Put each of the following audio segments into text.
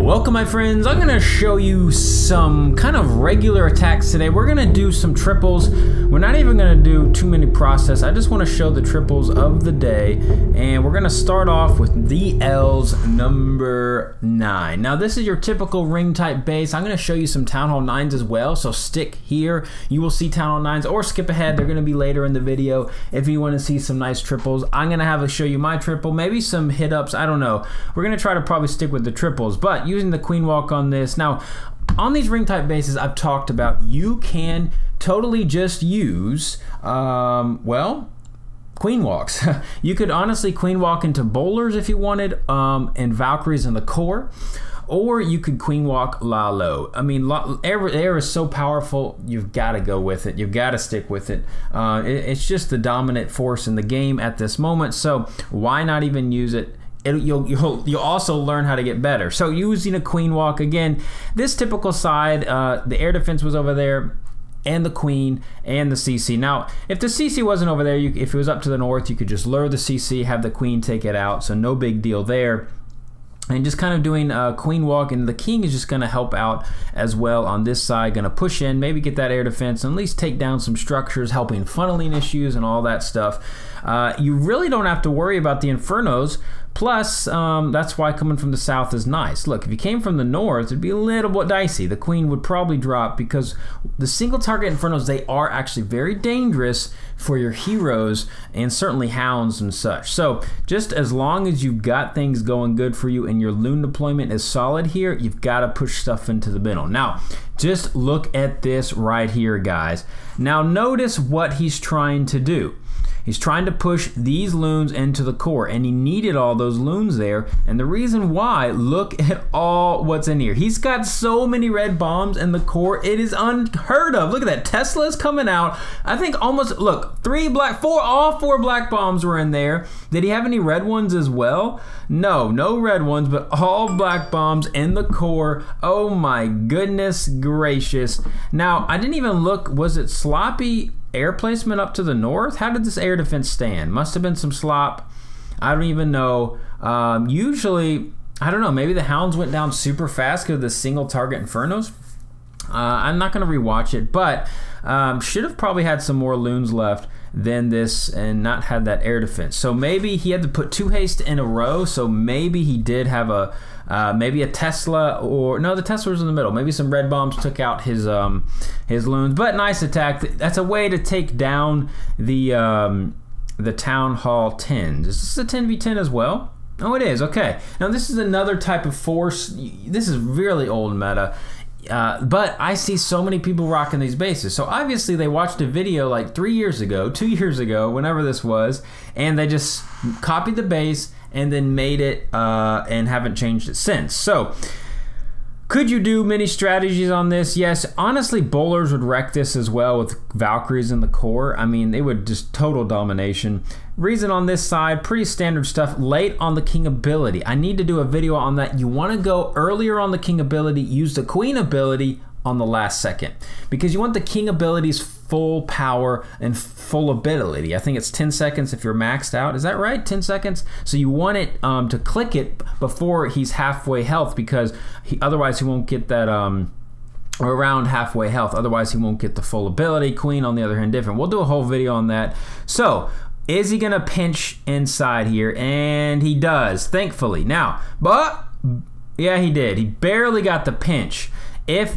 Welcome my friends, I'm gonna show you some kind of regular attacks today. We're gonna do some triples. We're not even gonna do too many process. I just wanna show the triples of the day, and we're gonna start off with DL's number 9. Now this is your typical ring type base. I'm gonna show you some Town Hall 9s as well, so stick here. You will see Town Hall 9s, or skip ahead, they're gonna be later in the video if you wanna see some nice triples. I'm gonna show you my triple, maybe some hit ups, I don't know. We're gonna try to probably stick with the triples, but using the queen walk on this. Now, on these ring type bases I've talked about, you can totally just use, well, queen walks. You could honestly queen walk into bowlers if you wanted, and Valkyries in the core, or you could queen walk Lalo. I mean, air is so powerful, you've got to go with it. You've got to stick with it. It's just the dominant force in the game at this moment, so why not even use it? You'll also learn how to get better. So using a queen walk, again, this typical side, the air defense was over there, and the queen and the CC. Now, if the CC wasn't over there, if it was up to the north, you could just lure the CC, have the queen take it out, so no big deal there. And just kind of doing a queen walk, and the king is just going to help out as well on this side, going to push in, maybe get that air defense, and at least take down some structures, helping funneling issues and all that stuff. You really don't have to worry about the infernos. Plus, that's why coming from the south is nice. Look, if you came from the north, it'd be a little bit dicey. The queen would probably drop because the single target infernos, they are actually very dangerous for your heroes and certainly hounds and such. So just as long as you've got things going good for you and your loon deployment is solid here, you've got to push stuff into the middle. Now, just look at this right here, guys. Now notice what he's trying to do. He's trying to push these loons into the core, and he needed all those loons there. And the reason why, look at all what's in here. He's got so many red bombs in the core, it is unheard of. Look at that, Tesla's coming out. I think almost, look, all four black bombs were in there. Did he have any red ones as well? No, no red ones, but all black bombs in the core. Oh my goodness gracious. Now, I didn't even look, was it sloppy air placement up to the north? How did this air defense stand? Must have been some slop. I don't even know. Usually, I don't know, maybe the hounds went down super fast because of the single target infernos. I'm not going to rewatch it, but should have probably had some more loons left than this and not had that air defense. So maybe he had to put 2 haste in a row, so maybe he did have a maybe a Tesla, or no, the Tesla was in the middle. Maybe some red bombs took out his loons, but nice attack. That's a way to take down the Town Hall 10s. Is this a 10v10 as well? Oh, it is. Okay. Now this is another type of force. This is really old meta. But I see so many people rocking these bases. So obviously they watched a video like 3 years ago, 2 years ago, whenever this was, and they just copied the base and then made it and haven't changed it since. So could you do many strategies on this? Yes. Honestly, bowlers would wreck this as well with Valkyries in the core. I mean, they would just total domination. Reason on this side, pretty standard stuff. Late on the king ability. I need to do a video on that. You want to go earlier on the king ability, use the queen ability on the last second, because you want the king ability's full power and full ability. I think it's 10 seconds if you're maxed out. Is that right? 10 seconds? So you want it to click it before he's halfway health, because otherwise he won't get that or around halfway health. Otherwise he won't get the full ability. Queen, on the other hand, different. We'll do a whole video on that. So is he gonna pinch inside here? And he does, thankfully. Now, but yeah, he did. He barely got the pinch.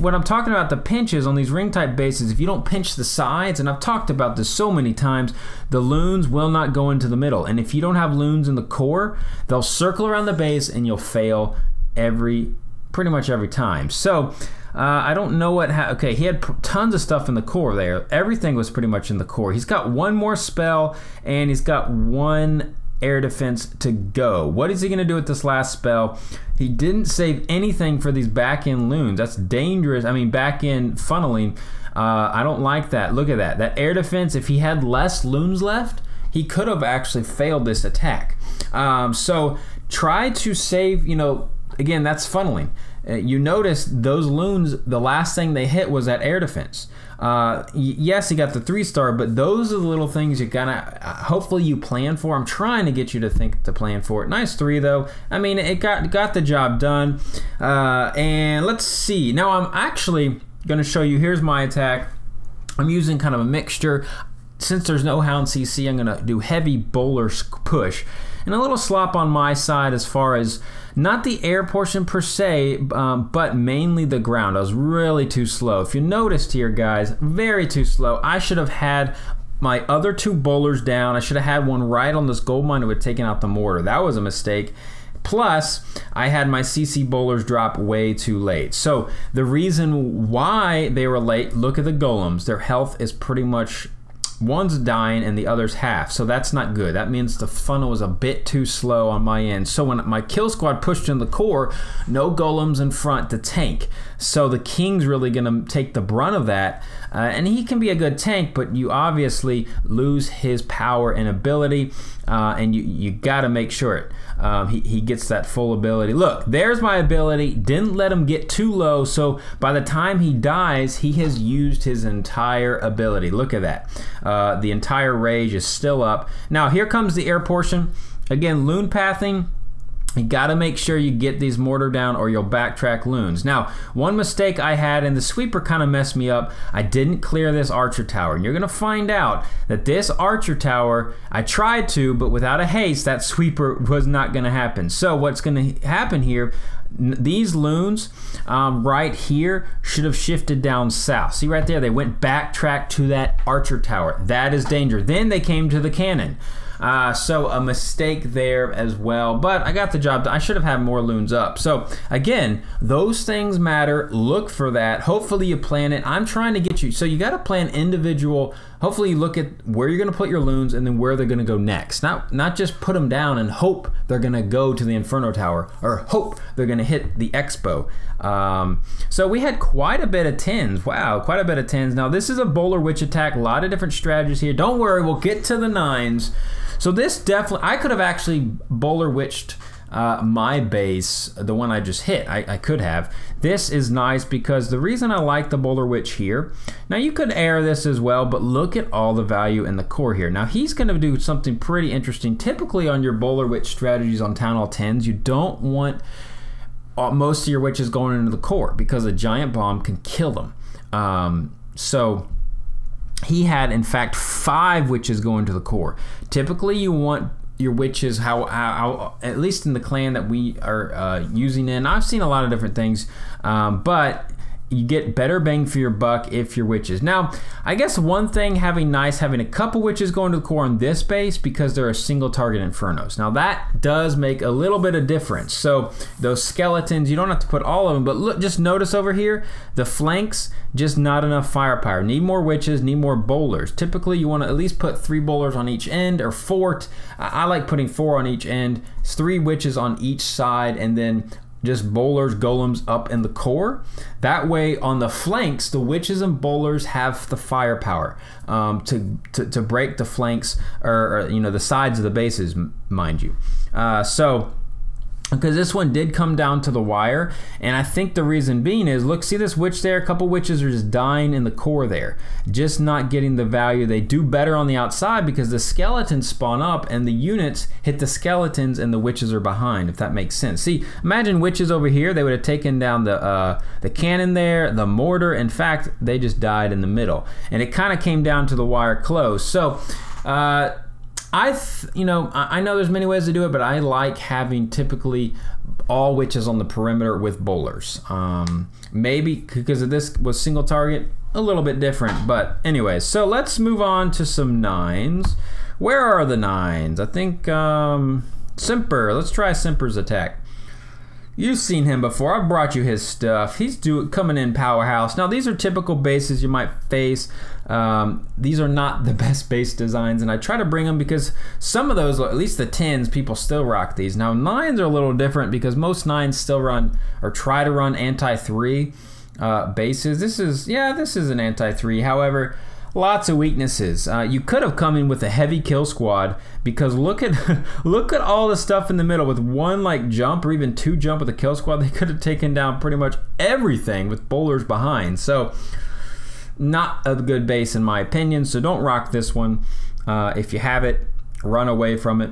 When I'm talking about the pinches on these ring type bases, if you don't pinch the sides, and I've talked about this so many times, the loons will not go into the middle. And if you don't have loons in the core, they'll circle around the base and you'll fail pretty much every time. So I don't know what okay, he had tons of stuff in the core there. Everything was pretty much in the core. He's got one more spell and he's got one air defense to go. What is he going to do with this last spell? He didn't save anything for these back-end loons. That's dangerous. I mean, back-end funneling. I don't like that. Look at that. That air defense, if he had less loons left, he could have actually failed this attack. So try to save, you know, again, that's funneling. You notice those loons, the last thing they hit was that air defense. Yes, he got the 3-star, but those are the little things you gotta, hopefully you plan for. I'm trying to get you to think to plan for it. Nice 3 though. I mean, it got the job done. And let's see. Now I'm actually gonna show you, here's my attack. I'm using kind of a mixture. Since there's no Hound CC, I'm gonna do heavy bowler push. And a little slop on my side as far as not the air portion per se, but mainly the ground. I was really too slow. If you noticed here, guys, very too slow. I should have had my other 2 bowlers down. I should have had one right on this gold mine that would have taken out the mortar. That was a mistake. Plus, I had my CC bowlers drop way too late. So the reason why they were late, look at the golems. Their health is pretty much, one's dying and the other's half, so that's not good. That means the funnel was a bit too slow on my end. So when my kill squad pushed in the core, no golems in front to tank. So the king's really gonna take the brunt of that, and he can be a good tank, but you obviously lose his power and ability, and you gotta make sure he gets that full ability. Look, there's my ability. Didn't let him get too low, so by the time he dies, he has used his entire ability. Look at that. The entire rage is still up. Now here comes the air portion. Again, loon pathing. You gotta make sure you get these mortar down or you'll backtrack loons. Now, one mistake I had, and the sweeper kind of messed me up, I didn't clear this archer tower. And you're gonna find out that this archer tower, I tried to, but without a haste, that sweeper was not gonna happen. So what's gonna happen here, these loons right here should have shifted down south. See right there, they went backtrack to that archer tower. That is danger. Then they came to the cannon. So a mistake there as well, but I got the job done. I should have had more loons up. So again, those things matter. Look for that. Hopefully you plan it. I'm trying to get you, so you got to plan individual. Hopefully you look at where you're going to put your loons and then where they're going to go next. Not just put them down and hope they're going to go to the Inferno Tower or hope they're going to hit the Expo. So we had quite a bit of 10s. Wow, quite a bit of 10s. Now this is a bowler witch attack. A lot of different strategies here. Don't worry, we'll get to the 9s. So this definitely, I could have actually bowler witched my base, the one I just hit. I could have. This is nice because the reason I like the bowler witch here, now you could air this as well, but look at all the value in the core here. Now he's going to do something pretty interesting. Typically on your bowler witch strategies on Town Hall 10s, you don't want most of your witches going into the core because a giant bomb can kill them. So he had, in fact, 5 witches going to the core. Typically, you want your witches, how at least in the clan that we are using in. I've seen a lot of different things, but you get better bang for your buck if you're witches. Now, I guess one thing having a couple witches going to the core on this base because they're a single target infernos. Now that does make a little bit of difference. So those skeletons, you don't have to put all of them, but look, just notice over here, the flanks, just not enough firepower. Need more witches, need more bowlers. Typically you want to at least put 3 bowlers on each end, or 4. I like putting 4 on each end. It's 3 witches on each side, and then just bowlers, golems up in the core. That way on the flanks, the witches and bowlers have the firepower to break the flanks, or you know, the sides of the bases, mind you. So because this one did come down to the wire, and I think the reason being is, look, see this witch there? A couple witches are just dying in the core there, just not getting the value. They do better on the outside because the skeletons spawn up and the units hit the skeletons and the witches are behind, if that makes sense. See, imagine witches over here, they would have taken down the cannon there, the mortar. In fact, they just died in the middle, and it kind of came down to the wire close. So I know there's many ways to do it, but I like having typically all witches on the perimeter with bowlers. Maybe because of this was single target, a little bit different, but anyways. So let's move on to some 9s. Where are the 9s? I think Simper. Let's try Simper's attack. You've seen him before. I've brought you his stuff. He's coming in powerhouse. Now these are typical bases you might face. These are not the best base designs, and I try to bring them because some of those, at least the 10s, people still rock these. Now 9s are a little different because most 9s still run or try to run anti-3 bases. This is an anti-3. However, lots of weaknesses. You could have come in with a heavy kill squad, because look at look at all the stuff in the middle. With one like jump or even two jump with a kill squad, they could have taken down pretty much everything with bowlers behind. So not a good base in my opinion. So don't rock this one. If you have it, run away from it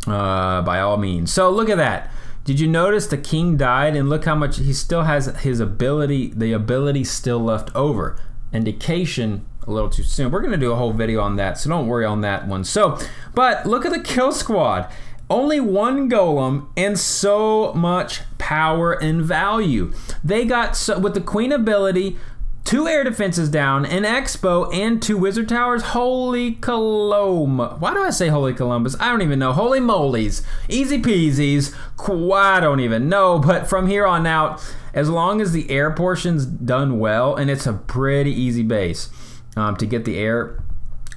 by all means. So look at that. Did you notice the king died, and look how much he still has his ability, the ability still left over. Indication a little too soon. We're gonna do a whole video on that, so don't worry on that one. So, but look at the kill squad. Only one golem and so much power and value. They got, with the queen ability, 2 air defenses down, an expo, and 2 wizard towers. Holy Coloma. Why do I say Holy Columbus? I don't even know. Holy molies. Easy peasies. I don't even know. But from here on out, as long as the air portion's done well, and it's a pretty easy base to get the air,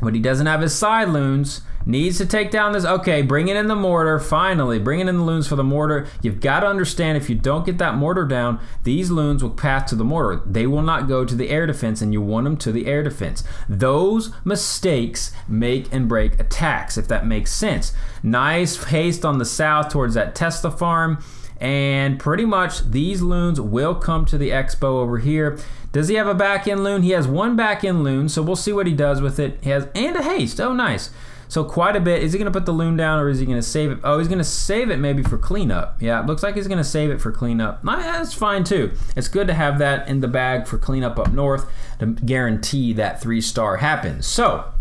but he doesn't have his side loons, needs to take down this. Okay, bringing in the mortar, finally, bringing in the loons for the mortar. You've got to understand, if you don't get that mortar down, these loons will pass to the mortar. They will not go to the air defense, and you want them to the air defense. Those mistakes make and break attacks, if that makes sense. Nice haste on the south towards that Tesla farm, and pretty much these loons will come to the expo over here. Does he have a back-end loon? He has 1 back-end loon, so we'll see what he does with it. He has, and a haste. Oh, nice. So quite a bit. Is he going to put the loon down, or is he going to save it? Oh, he's going to save it maybe for cleanup. Yeah, it looks like he's going to save it for cleanup. That's fine too. It's good to have that in the bag for cleanup up north to guarantee that 3-star happens. So,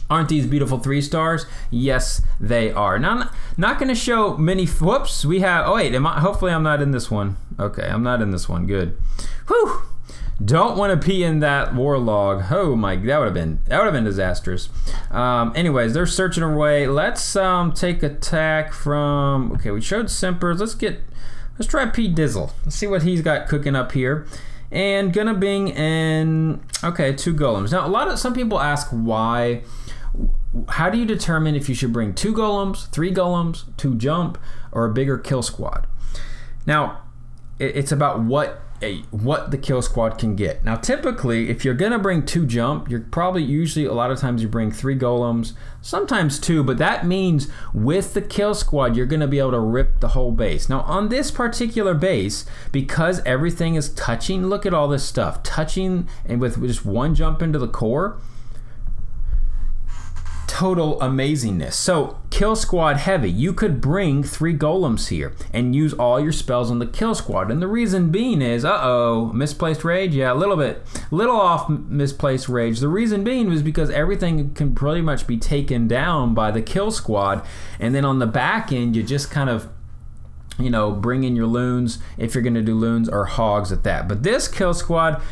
aren't these beautiful 3-stars? Yes, they are. Now, I'm not going to show many. Whoops, we have. Oh wait, hopefully I'm not in this one. Okay, I'm not in this one. Good. Whew. Don't want to be in that war log. Oh my, that would have been disastrous. Anyways, they're searching away. Let's take attack from. Okay, we showed Simpers. Let's try P Dizzle. Let's see what he's got cooking up here. And gonna bring in, okay, 2 golems. Now some people ask why. How do you determine if you should bring 2 golems, 3 golems, 2 jump, or a bigger kill squad? Now, it's about what the kill squad can get. Now, typically, if you're gonna bring 2 jump, you're probably usually a lot of times you bring 3 golems, sometimes 2, but that means with the kill squad, you're gonna be able to rip the whole base. Now, on this particular base, because everything is touching, look at all this stuff, touching, and with just 1 jump into the core, total amazingness. So kill squad heavy. You could bring 3 golems here and use all your spells on the kill squad. And the reason being is, misplaced rage? Yeah, a little off misplaced rage. The reason being was because everything can pretty much be taken down by the kill squad. And then on the back end, you just kind of, you know, bring in your loons if you're going to do loons, or hogs at that. But this kill squad,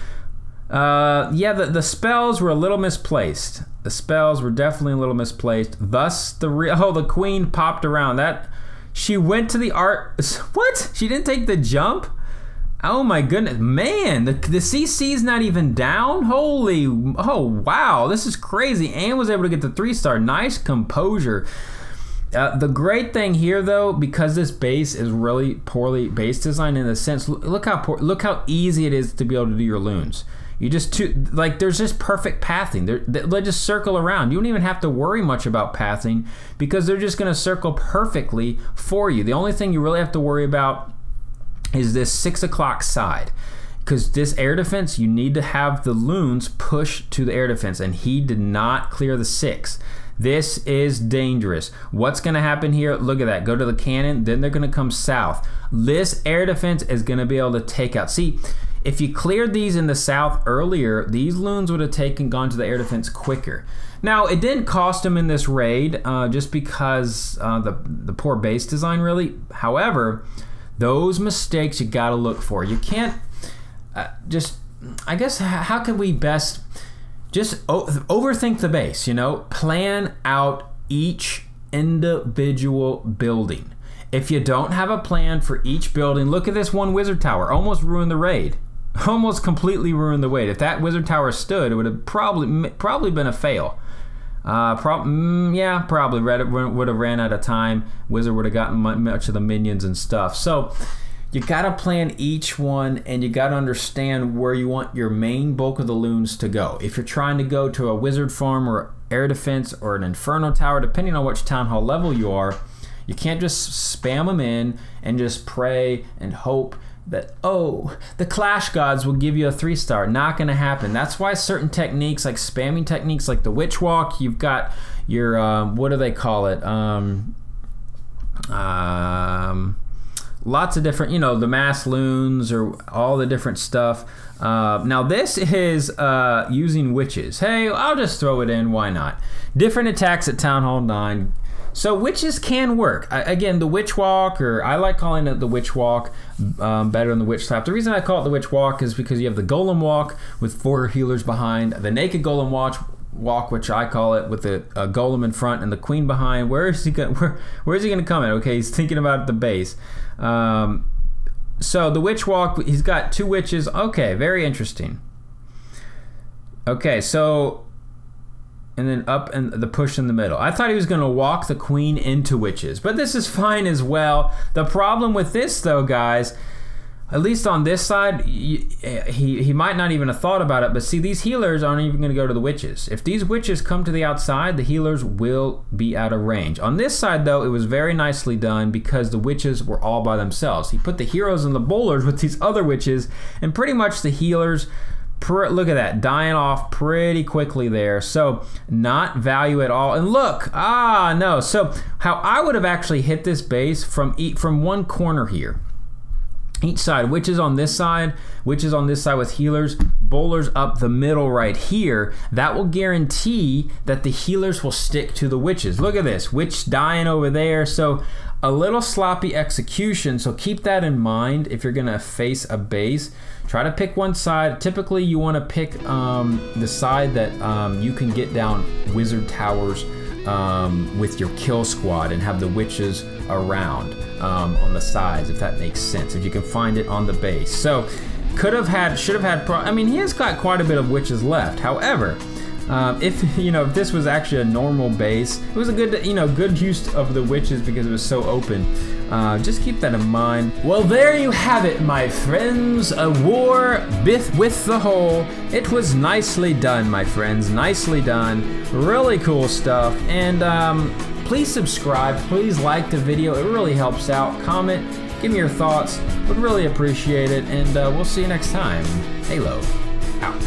yeah, the spells were a little misplaced. The spells were definitely a little misplaced. Thus, the queen popped around. That she went to the art. What? She didn't take the jump? Oh my goodness, man! The CC's not even down. Holy! Oh wow! This is crazy. And was able to get the 3-star. Nice composure. The great thing here, though, because this base is really poorly base designed in a sense. Look how easy it is to be able to do your loons. You just there's just perfect pathing. They just circle around. You don't even have to worry much about pathing because they're just going to circle perfectly for you. The only thing you really have to worry about is this 6 o'clock side, because this air defense, you need to have the loons push to the air defense, and he did not clear the 6. This is dangerous. What's going to happen here? Look at that. Go to the cannon. Then they're going to come south. This air defense is going to be able to take out. See, if you cleared these in the south earlier, these loons would have gone to the air defense quicker. Now, it didn't cost him in this raid just because the poor base design, really. However, those mistakes you got to look for. You can't I guess, how can we best just overthink the base, you know? Plan out each individual building. If you don't have a plan for each building, look at this one wizard tower. Almost ruined the raid. Almost completely ruined the raid. If that wizard tower stood, it would have probably been a fail. Yeah, probably would have ran out of time. Wizard would have gotten much of the minions and stuff. So you gotta plan each one, and you gotta understand where you want your main bulk of the loons to go. If you're trying to go to a wizard farm or air defense or an inferno tower, depending on which town hall level you are, you can't just spam them in and just pray and hope that, oh, the Clash gods will give you a 3-star. Not gonna happen. That's why certain techniques, like spamming techniques like the witch walk, you've got your, what do they call it? Lots of different, you know, the mass loons or all the different stuff. Now this is using witches. Hey, I'll just throw it in, why not? Different attacks at Town Hall 9. So witches can work. Again, the witch walk, or I like calling it the witch walk better than the witch slap. The reason I call it the witch walk is because you have the golem walk with 4 healers behind, the naked golem walk, which I call it, with a golem in front and the queen behind. Where is he going to come in? Okay, he's thinking about the base. So the witch walk, he's got 2 witches. Okay, very interesting. Okay, so, and then up and the push in the middle. I thought he was going to walk the queen into witches, but this is fine as well. The problem with this though, guys, at least on this side, he might not even have thought about it, but see, these healers aren't even going to go to the witches. If these witches come to the outside, the healers will be out of range. On this side, though, it was very nicely done because the witches were all by themselves. He put the heroes and the bowlers with these other witches, and pretty much the healers, look at that, dying off pretty quickly there. So not value at all. And look, no. So how I would have actually hit this base from one corner here. Each side, witches on this side with healers, bowlers up the middle right here. That will guarantee that the healers will stick to the witches. Look at this, witch dying over there. So a little sloppy execution, so keep that in mind if you're gonna face a base. Try to pick one side. Typically you wanna pick the side that you can get down wizard towers with your kill squad and have the witches around on the sides, if that makes sense, if you can find it on the base. So should have had I mean, he has got quite a bit of witches left. However, if this was actually a normal base, it was a good good use of the witches because it was so open. Just keep that in mind. Well, there you have it, my friends. A war with the hole. It was nicely done, my friends. Nicely done. Really cool stuff. And please subscribe. Please like the video. It really helps out. Comment. Give me your thoughts. Would really appreciate it. And we'll see you next time. Halo out.